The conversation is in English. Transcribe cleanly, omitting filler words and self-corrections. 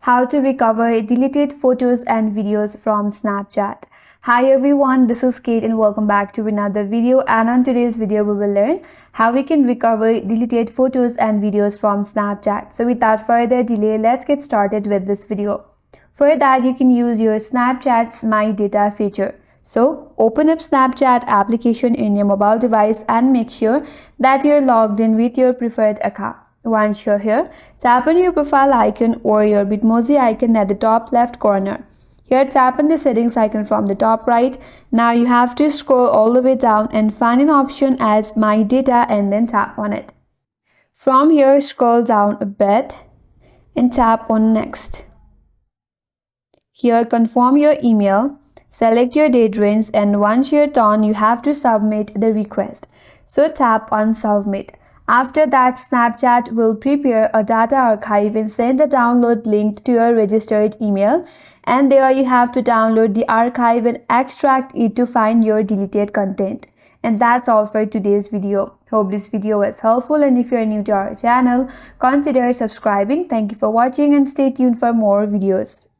how to recover deleted photos and videos from Snapchat. Hi everyone, this is Kate and welcome back to another video, and on today's video we will learn how we can recover deleted photos and videos from Snapchat. So without further delay, let's get started with this video. For that, you can use your Snapchat's My Data feature. So open up Snapchat application in your mobile device and make sure that you're logged in with your preferred account. Once you're here, tap on your profile icon or your Bitmoji icon at the top left corner. Here, tap on the settings icon from the top right. Now you have to scroll all the way down and find an option as My Data and then tap on it. From here, scroll down a bit and tap on Next. Here, confirm your email, select your date range, and once you're done, you have to submit the request. So tap on Submit. After that, Snapchat will prepare a data archive and send the download link to your registered email. And there you have to download the archive and extract it to find your deleted content. And that's all for today's video. Hope this video was helpful, and if you're new to our channel, consider subscribing. Thank you for watching and stay tuned for more videos.